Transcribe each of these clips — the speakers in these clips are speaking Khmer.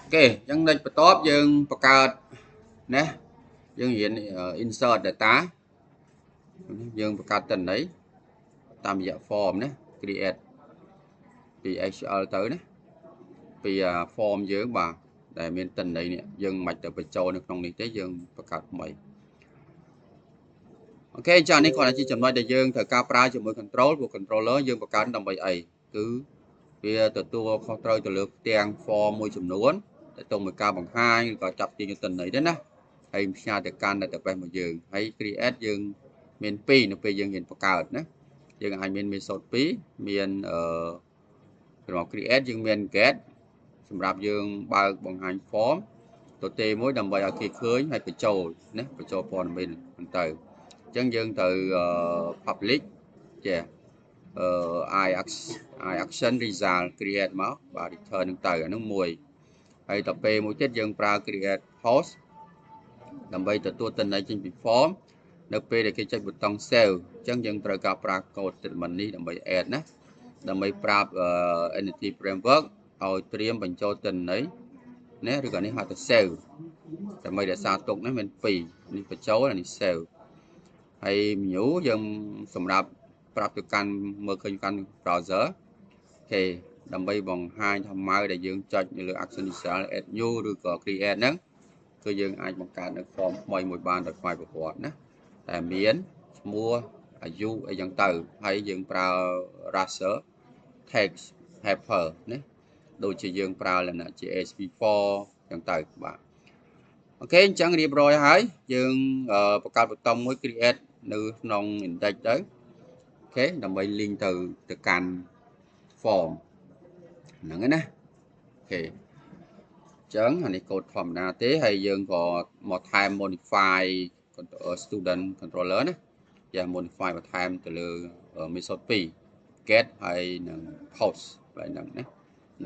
Ok, chẳng nên bắt top dương bạc card nè, dương hiện insert data dương bạc card tình đấy, tam dạng form nè, createពី Excel ទៅណាពី form យើងបាទដែលមានតិន័យនេះយើងមិនទៅបញ្ចូលនៅក្នុងនេះទេយើងបង្កើតថ្មីអូខេចានេះគាត់ជាចំណុចដែលយើងត្រូវការប្រើជាមួយ control ព្រោះ controller យើងបង្កើតដើម្បីអីគឺវាទទួលខុសត្រូវទៅលើផ្ទាំង form មួយចំនួនដែលតមកការបង្ហាញឬក៏ចាប់ទាញតិន័យទេណាហើយផ្ញើទៅកាន់ database របស់យើងហើយ create យើងមាន2នៅពេលយើងហ៊ានបង្កើតណាយើងអាចមាន method 2មានក្នុង create យើងមាន get សម្រាប់យើងបើកបង្ហាញ form ទៅទេមួយដើម្បីឲ្យគេឃើញហើយបញ្ចូលណាបញ្ចូលព័ត៌មានហ្នឹងទៅអញ្ចឹងយើងទៅ public ចេះi action result create មកបាទ return ហ្នឹងទៅអាហ្នឹងមួយហើយដល់ពេលមួយទៀតយើងប្រើ create post ដើម្បីទទួលទិន្នន័យចេញពី form នៅពេលដែលគេចុចប៊ូតុង save អញ្ចឹងយើងត្រូវការប្រើ code statement នេះដើម្បី add ណាដើម្បីប្រាប់ entity framework ឲ្យត្រៀមបញ្ចូលទិន្នន័យណាឬក៏នេះហៅថា save ដើម្បីរក្សាទុកនេះមាន2នេះបញ្ចូលនេះ save ហើយ menu យើងសម្រាប់ប្រាប់ទៅកាន់មើលឃើញកាន់ browser អូខេដើម្បីបង្ហាញថាម៉ៅដែលយើងចុចនៅលើ action result add new ឬក៏ create ហ្នឹងគឺយើងអាចបង្កើតនៅ form ថ្មីមួយបានដោយខ្វះប្រវត្តិណាតែមានឈ្មោះអាយុអីចឹងទៅហើយយើងប្រើ raster text helper ណាដូចជាយើងប្រើលក្ខណៈ JSP4 ចឹងទៅបាទអូខេអញ្ចឹងរៀបរយហើយយើងបង្កើតប៊ូតុងមួយ create នៅក្នុង index ទៅអូខេដើម្បី link ទៅកាន់ form ហ្នឹងណាអូខេអញ្ចឹងអានេះកូដធម្មតាទេហើយយើងក៏មកថែម modify student controller ណាយ៉ា modify បន្ថែមទៅលើ method 2 get ហើយនឹង post ហើយហ្នឹងណា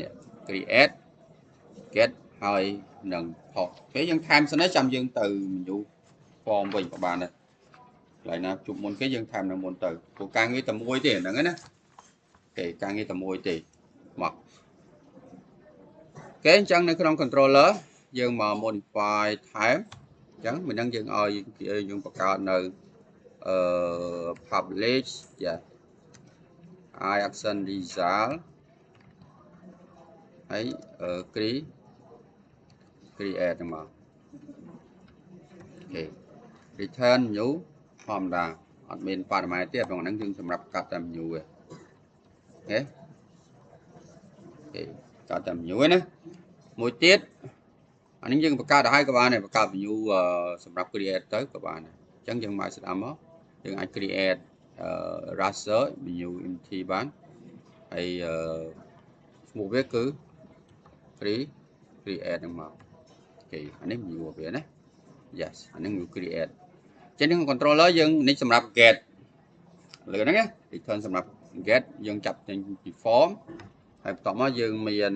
នេះ create get ហើយនឹង post ពេលយើងថែមសិនចាំយើងទៅ menu form វិញក៏បានដែរកន្លែងណាជួបមុនគេយើងថែមនៅមុនទៅព្រោះការងារតែមួយទេហ្នឹងណាអូខេការងារតែមួយទេមកអូខេអញ្ចឹងនៅក្នុង controller យើងមក modify ថែមអញ្ចឹងមិនដឹងយើងឲ្យយើងបង្កើតនៅpublish ចា i action result ហើយcreate ហ្នឹងមកអូខេ return new ធម្មតាអត់មានប៉ារ៉ាម៉ែត្រទៀតក្នុងហ្នឹងយើងសម្រាប់កាត់តែ new ទេអូខេកាត់តែ new ណាមួយទៀតអានេះយើងបង្កើតឲ្យក៏បានដែរបង្កើត view សម្រាប់ create ទៅក៏បានដែរអញ្ចឹងយើងមកស្ដាំមកយើងអាច create raster view entity បានហើយឈ្មោះវាគឺ create ហ្នឹងមកអូខេអានេះ view វាណា yes អានេះ view create ចឹងនឹង controller យើងនេះសម្រាប់ get លើហ្នឹងណា return សម្រាប់ get យើងចាប់ចេញពី form ហើយបន្ទាប់មកយើងមាន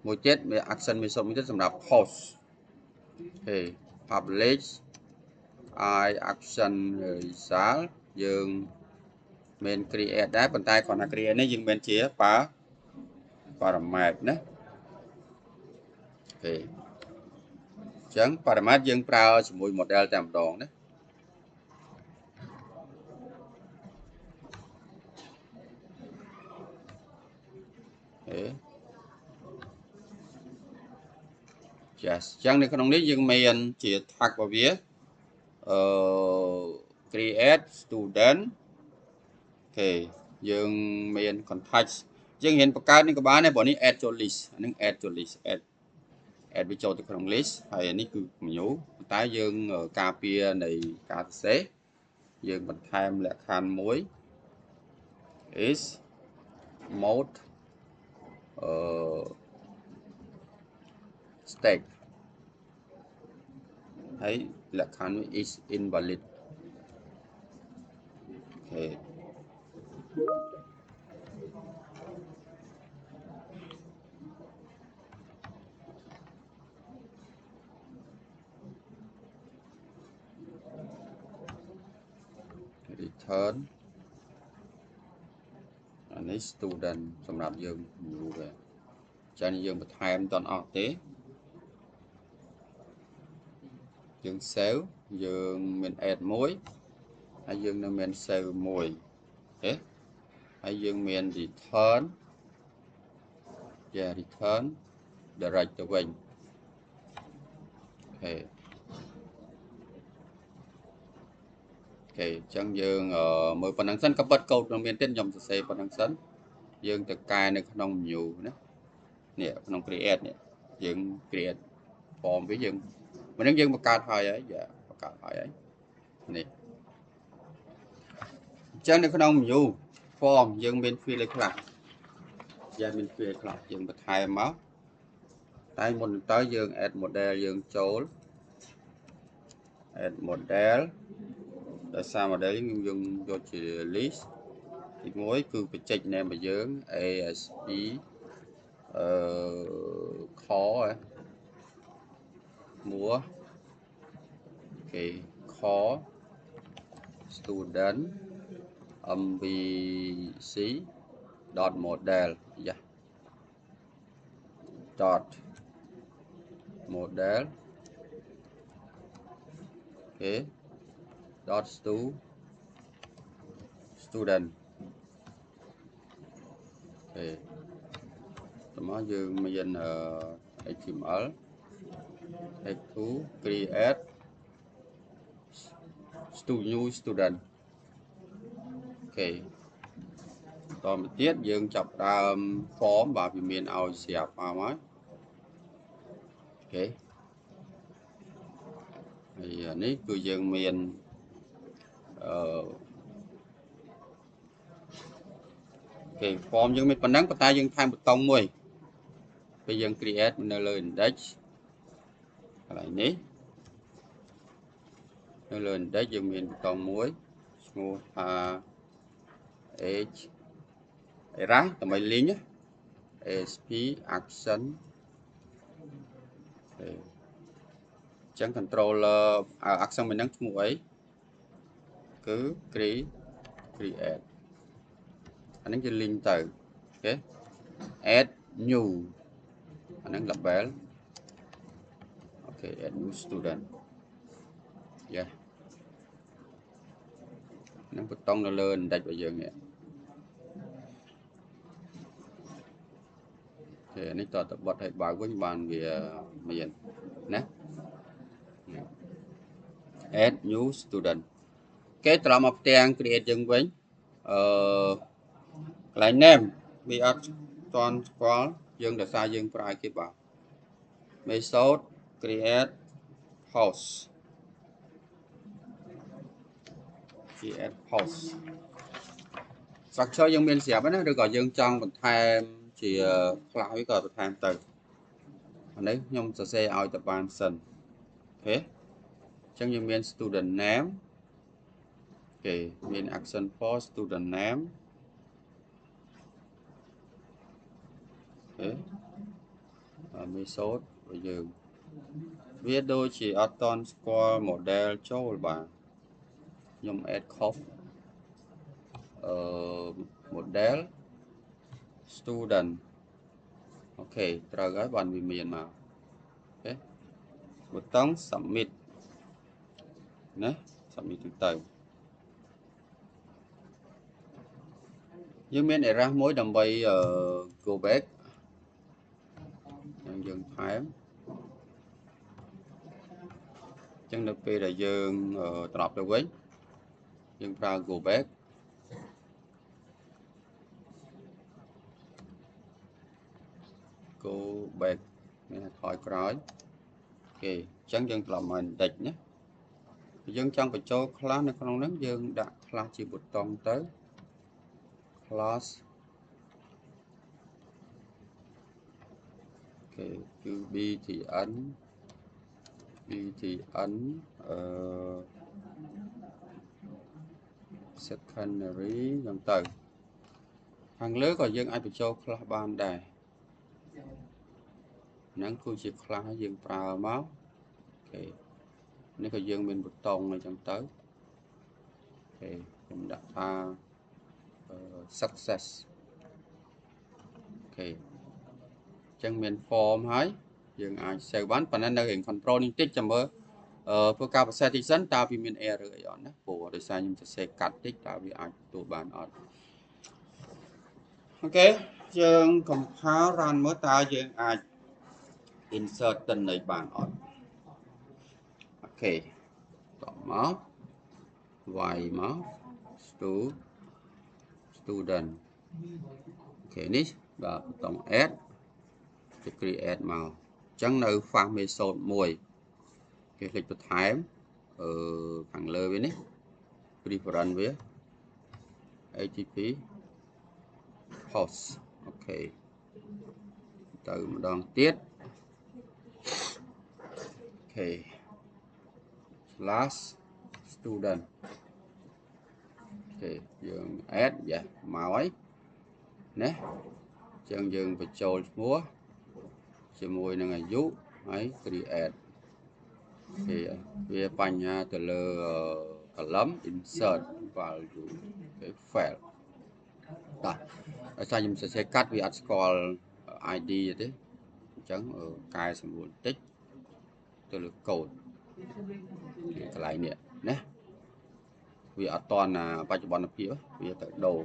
មួយទៀតវា action method មួយទៀតសម្រាប់ post អូខេ publish i action result យើងមាន create ដែរប៉ុន្តែគ្រាន់តែ create នេះយើងមានជាparameter ណាអូខេអញ្ចឹង parameter យើងប្រើជាមួយ model តែម្ដងណាអូខេ yes អញ្ចឹងនៅក្នុងនេះយើងមានជា tag របស់វាcreate student អូខេយើងមាន context យើងហ៊ានបង្កើតនេះក៏បានដែរព្រោះនេះ add ចូល list អានឹង add ចូល list add វាចូលទៅក្នុង list ហើយនេះគឺ menu តែយើងការពារនៃការសរសេរយើងបន្ថែមលក្ខខណ្ឌមួយ is mode state ហើយលក្ខខណ្ឌមួយ is invalid អូខេreturn អានេះ student សម្រាប់យើង view វា ចានេះយើងបន្ថែមតន់អស់ទេយើង save យើងមាន add មួយហើយយើងនៅមាន save មួយទេហើយយើងមាន return return direct ទៅវិញអូខេអញ្ចឹងយើងមើលប៉ុណ្ណឹងសិនក៏ពិតកូដនឹងមានទៀតខ្ញុំសរសេរប៉ុណ្ណឹងសិនយើងទៅកែនៅក្នុង menu ណានេះក្នុង create នេះយើង create form វាយើងមិនហ្នឹងយើងបង្កើតហើយបង្កើតហើយនេះអញ្ចឹងនៅក្នុង menu form យើងមាន field អីខ្លះមាន field ខ្លះយើងបន្ថែមមកតែមុនទៅយើង add model យើងចូល add model ដោយសារ model យើងយកជា list ទី1គឺបញ្ចេញ name របស់យើង ASP core មួគេ core student mbc dot model dot model dot student តមកយើងមាន HTML text to create new student តមកទៀតយើងចាប់ដើម form បាទវាមានឲ្យស្រាប់មកហើយនេះគឺយើងមានform យើងមានប៉ុណ្ណឹងប៉ុន្តែយើងថែមប៊ូតុងមួយពេលយើង create នៅលើ index កន្លែងនេះនៅលើ index យើងមានប៊ូតុងមួយឈ្មោះថា era ដើម្បី link ASP action ចឹង controller action មួយហ្នឹងឈ្មោះអីគឺ create អាហ្នឹងជា link ទៅ add new អាហ្នឹង label add new student ហ្នឹងប៊ូតុងនៅលើ index របស់យើងនេះនេះតើបត់ឲ្យបើកវិញបានវាមានណា add new student ត្រឡប់មកផ្ទាំង create យើងវិញកន្លែង name វាអត់ទាន់ស្គាល់យើងដោយសារយើងប្រើគេបាទ method create post structure យើងមានស្រាប់ណាឬក៏យើងចង់បន្ថែមជាខ្លះវាក៏បន្ថែមទៅអានេះខ្ញុំសរសេរឲ្យទៅបានសិនអញ្ចឹងយើងមាន student name មាន action for student name method របស់យើងវាដូចជាអត់តន់ស្គាល់ model ចូលបាទខ្ញុំ add cost model student ត្រូវហើយបានវាមានមកប៊ូតុង submit ណា submit ទៅយើងមាន error មួយដើម្បី go back យើងថែមអញ្ចឹងនៅពេលដែលយើងត្រឡប់ទៅវិញយើងប្រើ go back មានថយក្រោយអញ្ចឹងយើងត្រឡប់មក index ណាយើងចង់បញ្ចូលខ្លះនៅក្នុងហ្នឹងយើងដាក់ខ្លះជាប៊ូតុងទៅ class គឺ btn secondary ហ្នឹងទៅខាងលើក៏យើងអាចបញ្ចូលខ្លះបានដែរហ្នឹងគឺជាខ្លះយើងប្រើមកនេះក៏យើងមានប៊ូតុងអញ្ចឹងទៅខ្ញុំដាក់ថា success chẳng miền form hay dương ai save bán phần này hình control ninh tích chấm mơ pro capacity ta vì miền error rồi đó của để sai nhưng sẽ cắt tích ta vì ai tụ bàn ở ok dương compile run mới ta dương ai insert tên này bàn ở ok cộng máu y máu student ok ní và tổng s create màu chẳng nơi pha method mùi cái lịch bật thái ở thằng lơ với ní preference với ATP post ok từ một đoạn tiết ok slash student ok dương add dạ màu ấy nè chân dương phải trôi múa chỉ mùi là ngày dú ấy create thì về bánh từ lơ column insert vào cái file đó sao chúng sẽ cắt vì underscore ID thế chẳng ở cái sản phẩm tích từ lượt code cái lại nè nè vì ở toàn là ba chục là phía vì tự đồ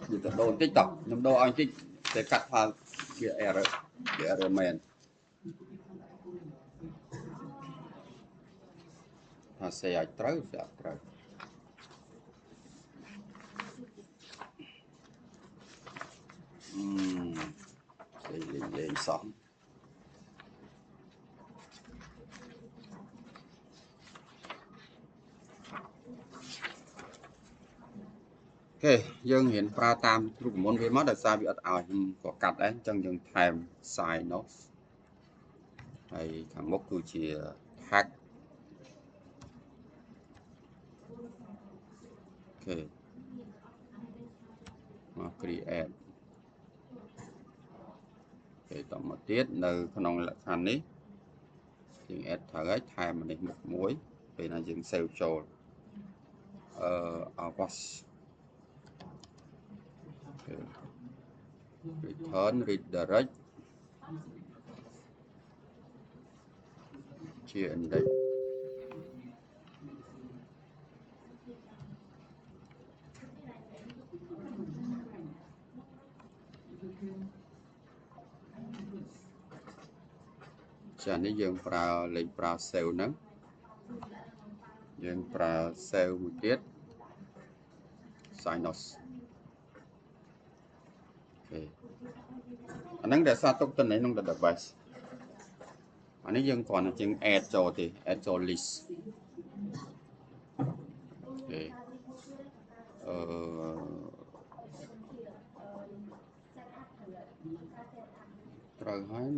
vì tự đồ tích tập nhưng đồ anh tích sẽ cắt vào cái error main ta sẽ tới để xong ok dương hiện ra tam lúc muốn về mắt là sao bị ớt ảo có cắt đấy chân dương time sign nó hay thằng mốc cứ chỉ hack ok mà create okay, tổng một tiết nơi con là thành ấy thì add thở ấy time mà để một muối vì là dừng sale cho was return redirect chia index chả ní dương pra lên pra sale nắng dương pra sale một tiết sinus ok anh nắng để sao tốt tên này nông đặt device anh ấy dương còn là chừng add cho thì add cho list ok rồi hãy